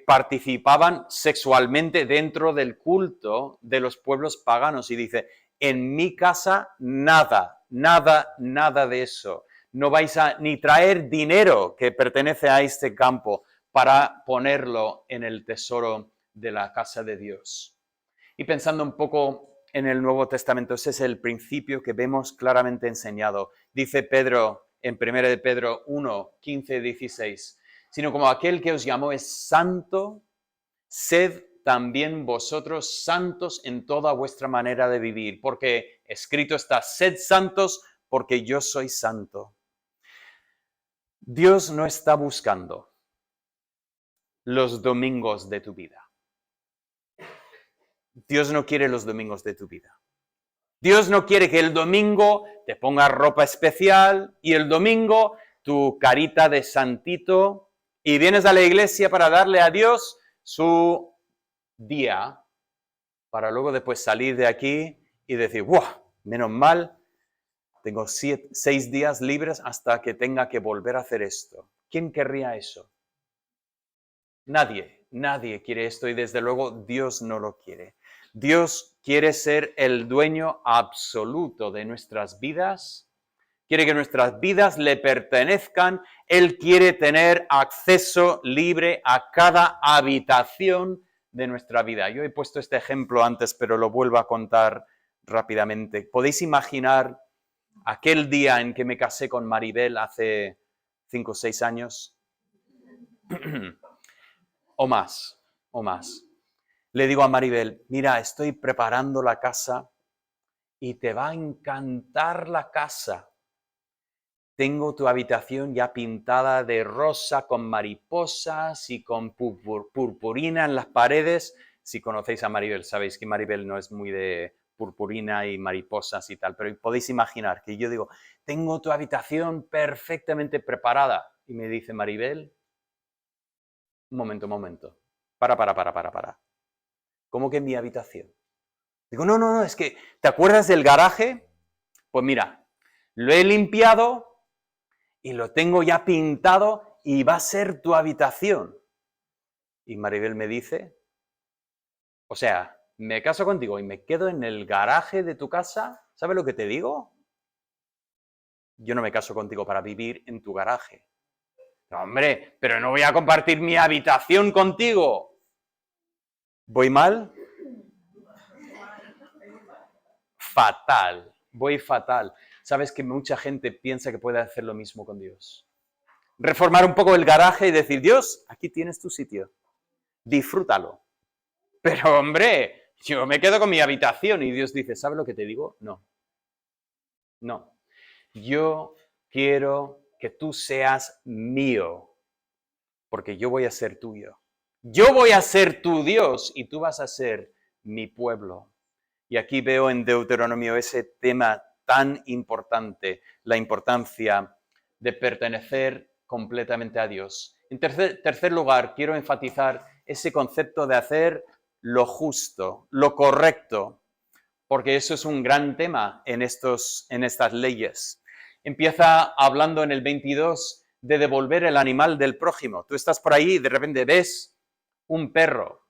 participaban sexualmente dentro del culto de los pueblos paganos. Y dice, en mi casa nada, nada, nada de eso. No vais a ni traer dinero que pertenece a este campo para ponerlo en el tesoro de la casa de Dios. Y pensando un poco en el Nuevo Testamento, ese es el principio que vemos claramente enseñado. Dice Pedro en 1 de Pedro 1, 15, 16, sino como aquel que os llamó es santo, sed también vosotros santos en toda vuestra manera de vivir, porque escrito está, sed santos porque yo soy santo. Dios no está buscando los domingos de tu vida. Dios no quiere los domingos de tu vida. Dios no quiere que el domingo te pongas ropa especial y el domingo tu carita de santito y vienes a la iglesia para darle a Dios su día para luego después salir de aquí y decir, ¡wow! Menos mal, tengo 6 días libres hasta que tenga que volver a hacer esto. ¿Quién querría eso? Nadie quiere esto y desde luego Dios no lo quiere. Dios quiere ser el dueño absoluto de nuestras vidas, quiere que nuestras vidas le pertenezcan, Él quiere tener acceso libre a cada habitación de nuestra vida. Yo he puesto este ejemplo antes, pero lo vuelvo a contar rápidamente. ¿Podéis imaginar aquel día en que me casé con Maribel hace 5 o 6 años? O más. Le digo a Maribel, mira, estoy preparando la casa y te va a encantar la casa. Tengo tu habitación ya pintada de rosa con mariposas y con purpurina en las paredes. Si conocéis a Maribel, sabéis que Maribel no es muy de purpurina y mariposas y tal, pero podéis imaginar que yo digo, tengo tu habitación perfectamente preparada. Y me dice Maribel, un momento. Para. ¿Cómo que en mi habitación? Digo, no, es que, ¿te acuerdas del garaje? Pues mira, lo he limpiado y lo tengo ya pintado y va a ser tu habitación. Y Maribel me dice, o sea, me caso contigo y me quedo en el garaje de tu casa, ¿sabes lo que te digo? Yo no me caso contigo para vivir en tu garaje. No, hombre, pero no voy a compartir mi habitación contigo. ¿Voy mal? Voy fatal. Sabes que mucha gente piensa que puede hacer lo mismo con Dios. Reformar un poco el garaje y decir, Dios, aquí tienes tu sitio, disfrútalo. Pero hombre, yo me quedo con mi habitación y Dios dice, ¿sabes lo que te digo? No. Yo quiero que tú seas mío, porque yo voy a ser tuyo. Yo voy a ser tu Dios y tú vas a ser mi pueblo. Y aquí veo en Deuteronomio ese tema tan importante, la importancia de pertenecer completamente a Dios. En tercer lugar, quiero enfatizar ese concepto de hacer lo justo, lo correcto, porque eso es un gran tema en estas leyes. Empieza hablando en el 22 de devolver el animal del prójimo. Tú estás por ahí y de repente ves un perro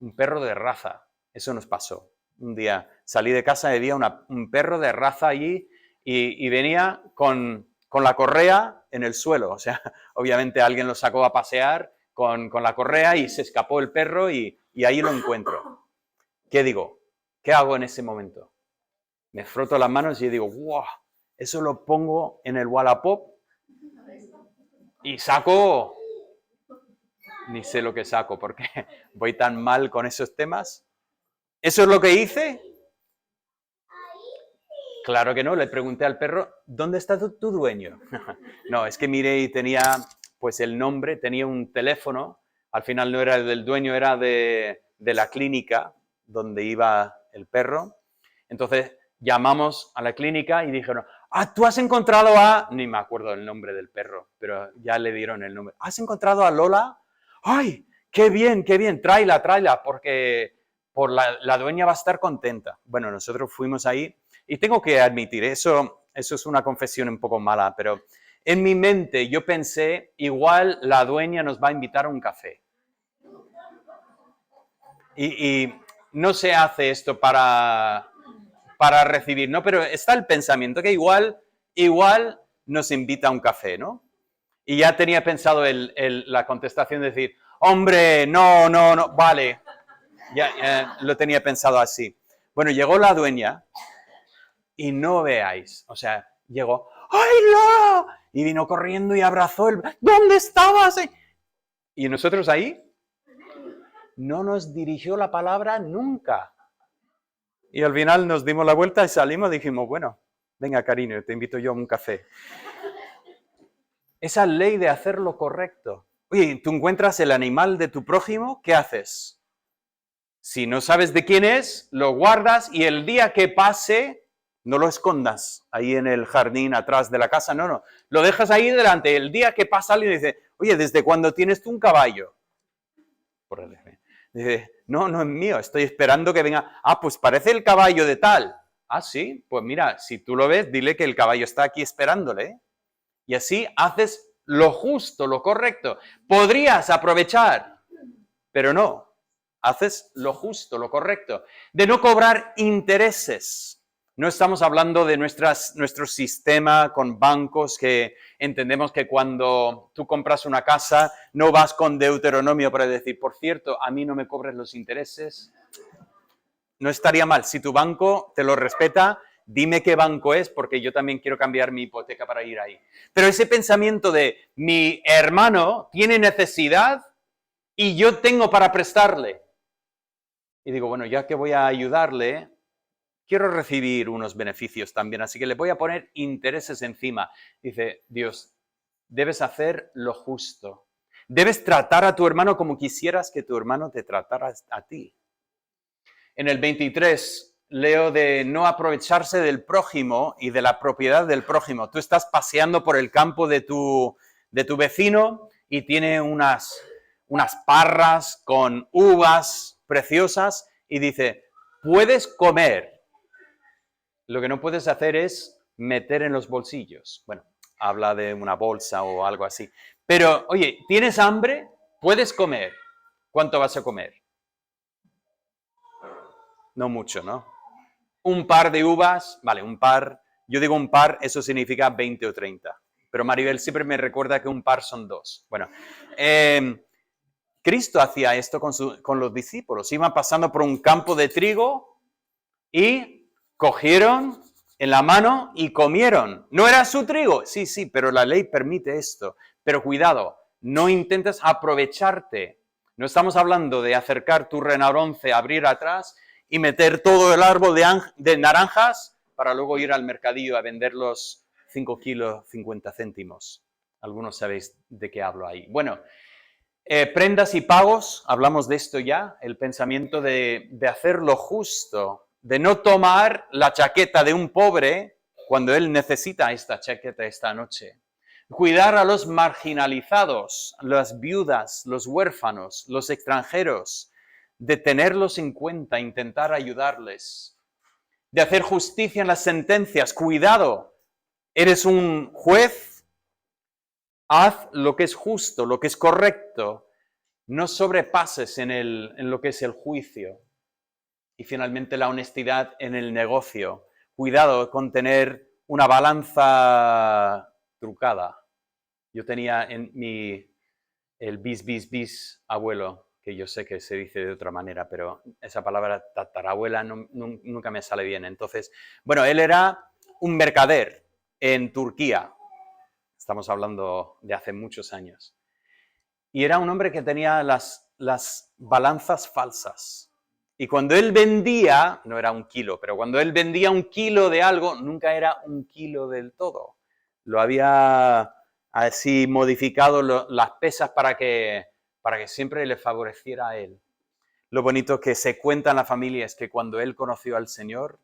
de raza. Eso nos pasó. Un día salí de casa y había un perro de raza allí y venía con la correa en el suelo. O sea, obviamente alguien lo sacó a pasear con la correa y se escapó el perro y ahí lo encuentro. ¿Qué digo? ¿Qué hago en ese momento? Me froto las manos y digo, ¡wow! Eso lo pongo en el Wallapop y saco... Ni sé lo que saco porque voy tan mal con esos temas. ¿Eso es lo que hice? Claro que no, le pregunté al perro, ¿dónde está tu dueño? No, es que miré y tenía pues el nombre, tenía un teléfono, al final no era el del dueño, era de la clínica donde iba el perro. Entonces llamamos a la clínica y dijeron, ¿tú has encontrado a...? Ni me acuerdo el nombre del perro, pero ya le dieron el nombre. ¿Has encontrado a Lola? ¡Ay, qué bien, tráela, porque la dueña va a estar contenta! Bueno, nosotros fuimos ahí y tengo que admitir, eso es una confesión un poco mala, pero en mi mente yo pensé, igual la dueña nos va a invitar a un café. Y no se hace esto para recibir, ¿no? Pero está el pensamiento que igual nos invita a un café, ¿no? Y ya tenía pensado la contestación de decir, hombre, no, vale. Ya lo tenía pensado así. Bueno, llegó la dueña y no veáis, o sea, llegó, ¡ay, no! Y vino corriendo y abrazó ¿dónde estabas? Y nosotros ahí no nos dirigió la palabra nunca. Y al final nos dimos la vuelta y salimos y dijimos, bueno, venga, cariño, te invito yo a un café. Esa ley de hacer lo correcto. Oye, tú encuentras el animal de tu prójimo, ¿qué haces? Si no sabes de quién es, lo guardas y el día que pase, no lo escondas ahí en el jardín atrás de la casa, no, lo dejas ahí delante. El día que pasa alguien dice, oye, ¿desde cuándo tienes tú un caballo? Dice, no es mío, estoy esperando que venga. Pues parece el caballo de tal. Sí, pues mira, si tú lo ves, dile que el caballo está aquí esperándole. Y así haces lo justo, lo correcto. Podrías aprovechar, pero no. Haces lo justo, lo correcto. De no cobrar intereses. No estamos hablando de nuestro sistema con bancos que entendemos que cuando tú compras una casa no vas con Deuteronomio para decir, por cierto, a mí no me cobres los intereses. No estaría mal. Si tu banco te lo respeta, dime qué banco es porque yo también quiero cambiar mi hipoteca para ir ahí. Pero ese pensamiento de mi hermano tiene necesidad y yo tengo para prestarle. Y digo, bueno, ya que voy a ayudarle, quiero recibir unos beneficios también, así que le voy a poner intereses encima. Dice, Dios, debes hacer lo justo. Debes tratar a tu hermano como quisieras que tu hermano te tratara a ti. En el 23 leo de no aprovecharse del prójimo y de la propiedad del prójimo. Tú estás paseando por el campo de tu vecino y tiene unas parras con uvas preciosas y dice, puedes comer. Lo que no puedes hacer es meter en los bolsillos. Bueno, habla de una bolsa o algo así. Pero, oye, ¿tienes hambre? Puedes comer. ¿Cuánto vas a comer? No mucho, ¿no? Un par de uvas, vale, un par. Yo digo un par, eso significa 20 o 30. Pero Maribel siempre me recuerda que un par son 2. Bueno, Cristo hacía esto con los discípulos. Iban pasando por un campo de trigo y cogieron en la mano y comieron. ¿No era su trigo? Sí, pero la ley permite esto. Pero cuidado, no intentes aprovecharte. No estamos hablando de acercar tu Renaronce, abrir atrás y meter todo el árbol de naranjas para luego ir al mercadillo a venderlos 5 kilos, 50 céntimos. Algunos sabéis de qué hablo ahí. Bueno, prendas y pagos, hablamos de esto ya, el pensamiento de hacer lo justo, de no tomar la chaqueta de un pobre cuando él necesita esta chaqueta esta noche. Cuidar a los marginalizados, las viudas, los huérfanos, los extranjeros, de tenerlos en cuenta, intentar ayudarles, de hacer justicia en las sentencias. Cuidado, eres un juez, haz lo que es justo, lo que es correcto, no sobrepases en lo que es el juicio. Y finalmente la honestidad en el negocio. Cuidado con tener una balanza trucada. Yo tenía el bis abuelo, que yo sé que se dice de otra manera, pero esa palabra tatarabuela nunca me sale bien. Entonces, bueno, él era un mercader en Turquía. Estamos hablando de hace muchos años. Y era un hombre que tenía las balanzas falsas. Y cuando él vendía, no era 1 kilo, pero cuando él vendía 1 kilo de algo, nunca era 1 kilo del todo. Lo había así modificado las pesas para que siempre le favoreciera a él. Lo bonito que se cuenta en la familia es que cuando él conoció al Señor,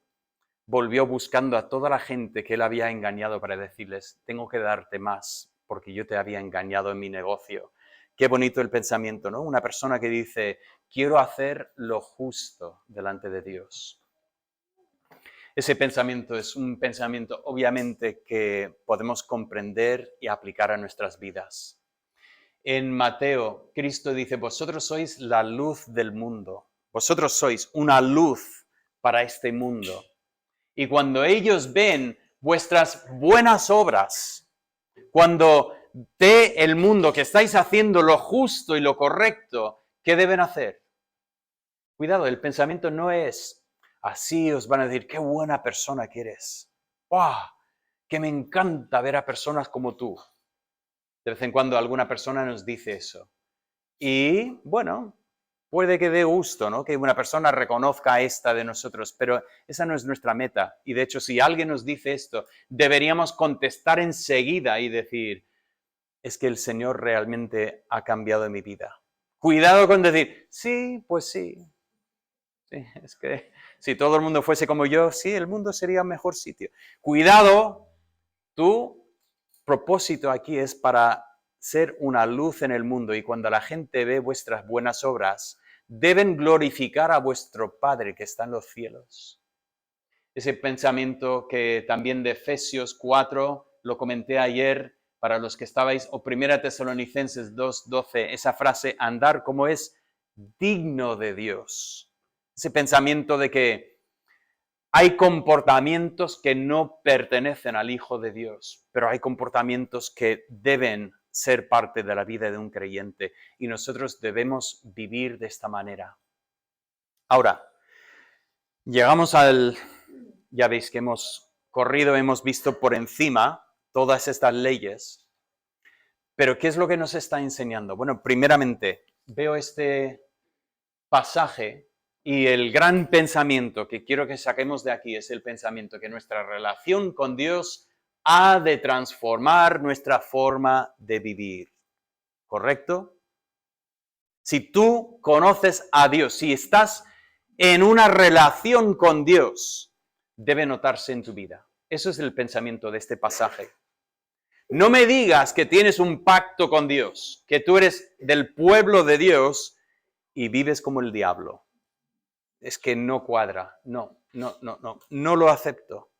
volvió buscando a toda la gente que él había engañado para decirles, tengo que darte más porque yo te había engañado en mi negocio. Qué bonito el pensamiento, ¿no? Una persona que dice, quiero hacer lo justo delante de Dios. Ese pensamiento es un pensamiento obviamente que podemos comprender y aplicar a nuestras vidas. En Mateo, Cristo dice, vosotros sois la luz del mundo. Vosotros sois una luz para este mundo. Y cuando ellos ven vuestras buenas obras, cuando ve el mundo que estáis haciendo lo justo y lo correcto, ¿qué deben hacer? Cuidado, el pensamiento no es así, os van a decir, qué buena persona que eres. ¡Wow! Que me encanta ver a personas como tú. De vez en cuando alguna persona nos dice eso. Y bueno, puede que dé gusto, ¿no? Que una persona reconozca esta de nosotros, pero esa no es nuestra meta. Y de hecho, si alguien nos dice esto, deberíamos contestar enseguida y decir, es que el Señor realmente ha cambiado mi vida. Cuidado con decir, sí, pues sí. Sí, es que si todo el mundo fuese como yo, sí, el mundo sería un mejor sitio. Cuidado, tu propósito aquí es para ser una luz en el mundo y cuando la gente ve vuestras buenas obras, deben glorificar a vuestro Padre que está en los cielos. Ese pensamiento que también de Efesios 4, lo comenté ayer para los que estabais, o 1 Tesalonicenses 2:12, esa frase, andar como es digno de Dios. Ese pensamiento de que hay comportamientos que no pertenecen al Hijo de Dios, pero hay comportamientos que deben ser parte de la vida de un creyente y nosotros debemos vivir de esta manera. Ahora, llegamos ya veis que hemos corrido, hemos visto por encima todas estas leyes, pero ¿qué es lo que nos está enseñando? Bueno, primeramente, veo este pasaje y el gran pensamiento que quiero que saquemos de aquí es el pensamiento que nuestra relación con Dios ha de transformar nuestra forma de vivir. ¿Correcto? Si tú conoces a Dios, si estás en una relación con Dios, debe notarse en tu vida. Eso es el pensamiento de este pasaje. No me digas que tienes un pacto con Dios, que tú eres del pueblo de Dios y vives como el diablo. Es que no cuadra, no lo acepto.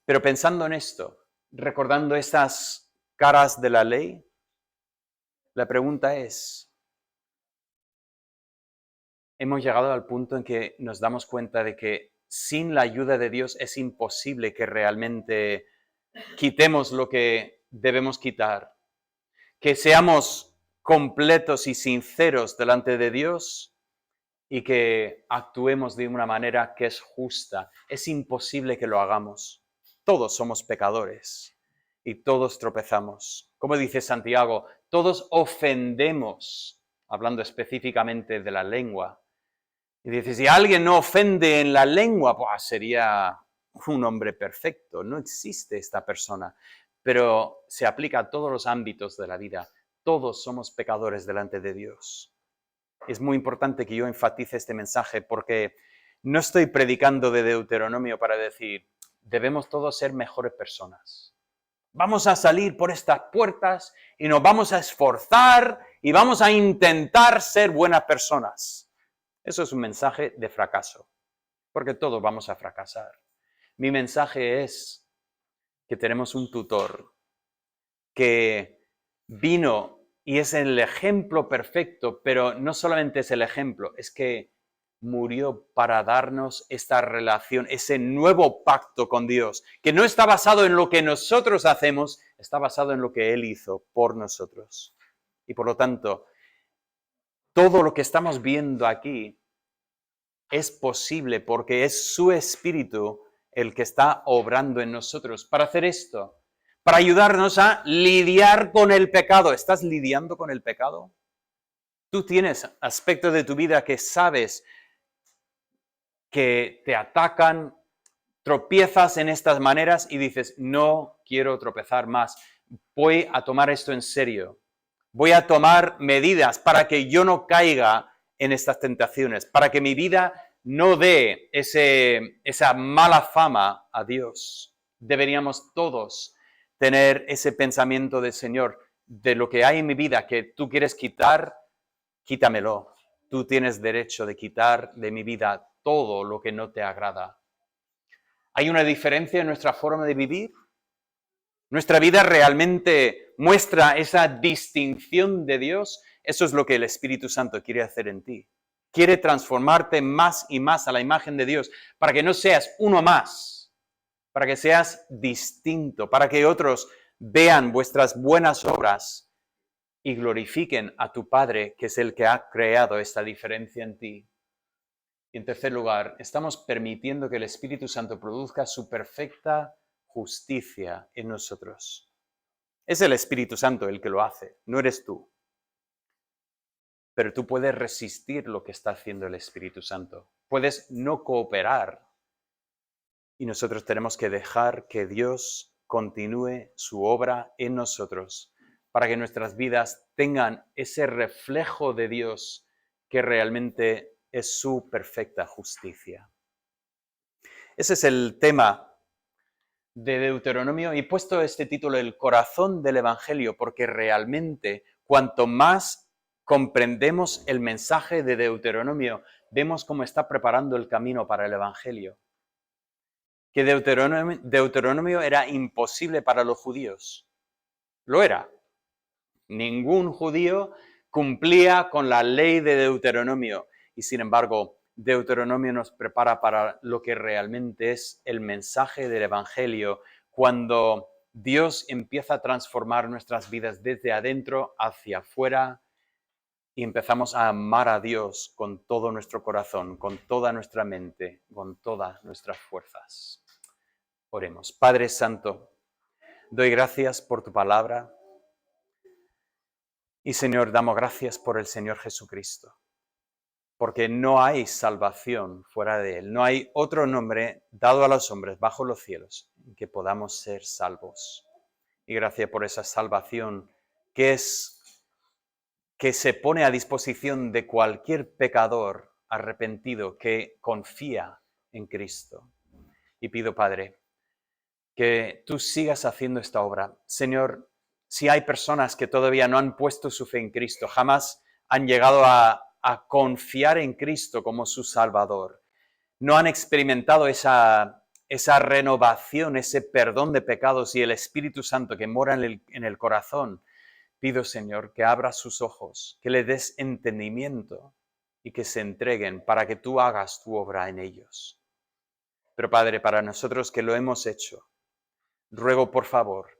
Pero pensando en esto, recordando estas caras de la ley, la pregunta es, hemos llegado al punto en que nos damos cuenta de que sin la ayuda de Dios es imposible que realmente quitemos lo que debemos quitar, que seamos completos y sinceros delante de Dios y que actuemos de una manera que es justa. Es imposible que lo hagamos. Todos somos pecadores y todos tropezamos. Como dice Santiago, todos ofendemos, hablando específicamente de la lengua. Y dice, si alguien no ofende en la lengua, pues sería un hombre perfecto. No existe esta persona, pero se aplica a todos los ámbitos de la vida. Todos somos pecadores delante de Dios. Es muy importante que yo enfatice este mensaje porque no estoy predicando de Deuteronomio para decir, debemos todos ser mejores personas. Vamos a salir por estas puertas y nos vamos a esforzar y vamos a intentar ser buenas personas. Eso es un mensaje de fracaso, porque todos vamos a fracasar. Mi mensaje es que tenemos un tutor que vino y es el ejemplo perfecto, pero no solamente es el ejemplo, es que murió para darnos esta relación, ese nuevo pacto con Dios, que no está basado en lo que nosotros hacemos, está basado en lo que Él hizo por nosotros. Y por lo tanto, todo lo que estamos viendo aquí es posible porque es su Espíritu el que está obrando en nosotros para hacer esto, para ayudarnos a lidiar con el pecado. ¿Estás lidiando con el pecado? Tú tienes aspectos de tu vida que sabes que te atacan, tropiezas en estas maneras y dices, no quiero tropezar más, voy a tomar esto en serio, voy a tomar medidas para que yo no caiga en estas tentaciones, para que mi vida no dé esa mala fama a Dios. Deberíamos todos tener ese pensamiento del Señor, de lo que hay en mi vida que tú quieres quitar, quítamelo. Tú tienes derecho de quitar de mi vida todo lo que no te agrada. ¿Hay una diferencia en nuestra forma de vivir? ¿Nuestra vida realmente muestra esa distinción de Dios? Eso es lo que el Espíritu Santo quiere hacer en ti. Quiere transformarte más y más a la imagen de Dios para que no seas uno más, para que seas distinto, para que otros vean vuestras buenas obras y glorifiquen a tu Padre, que es el que ha creado esta diferencia en ti. Y en tercer lugar, estamos permitiendo que el Espíritu Santo produzca su perfecta justicia en nosotros. Es el Espíritu Santo el que lo hace, no eres tú. Pero tú puedes resistir lo que está haciendo el Espíritu Santo. Puedes no cooperar. Y nosotros tenemos que dejar que Dios continúe su obra en nosotros para que nuestras vidas tengan ese reflejo de Dios que realmente es su perfecta justicia. Ese es el tema de Deuteronomio y he puesto este título, El corazón del Evangelio, porque realmente cuanto más comprendemos el mensaje de Deuteronomio, vemos cómo está preparando el camino para el Evangelio. Que Deuteronomio era imposible para los judíos. Lo era. Ningún judío cumplía con la ley de Deuteronomio y sin embargo Deuteronomio nos prepara para lo que realmente es el mensaje del Evangelio cuando Dios empieza a transformar nuestras vidas desde adentro hacia afuera y empezamos a amar a Dios con todo nuestro corazón, con toda nuestra mente, con todas nuestras fuerzas. Oremos. Padre Santo, doy gracias por tu palabra. Y Señor, damos gracias por el Señor Jesucristo, porque no hay salvación fuera de Él. No hay otro nombre dado a los hombres bajo los cielos en que podamos ser salvos. Y gracias por esa salvación que se pone a disposición de cualquier pecador arrepentido que confía en Cristo. Y pido, Padre, que tú sigas haciendo esta obra. Señor, si hay personas que todavía no han puesto su fe en Cristo, jamás han llegado a confiar en Cristo como su Salvador, no han experimentado esa renovación, ese perdón de pecados y el Espíritu Santo que mora en el corazón, pido, Señor, que abras sus ojos, que le des entendimiento y que se entreguen para que tú hagas tu obra en ellos. Pero, Padre, para nosotros que lo hemos hecho, ruego, por favor,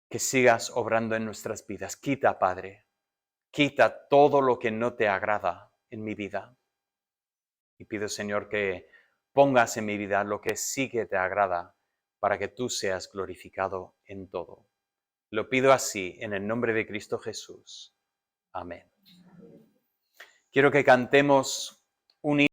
que sigas obrando en nuestras vidas. Quita, Padre, quita todo lo que no te agrada en mi vida. Y pido, Señor, que pongas en mi vida lo que sí que te agrada para que tú seas glorificado en todo. Lo pido así en el nombre de Cristo Jesús. Amén. Quiero que cantemos un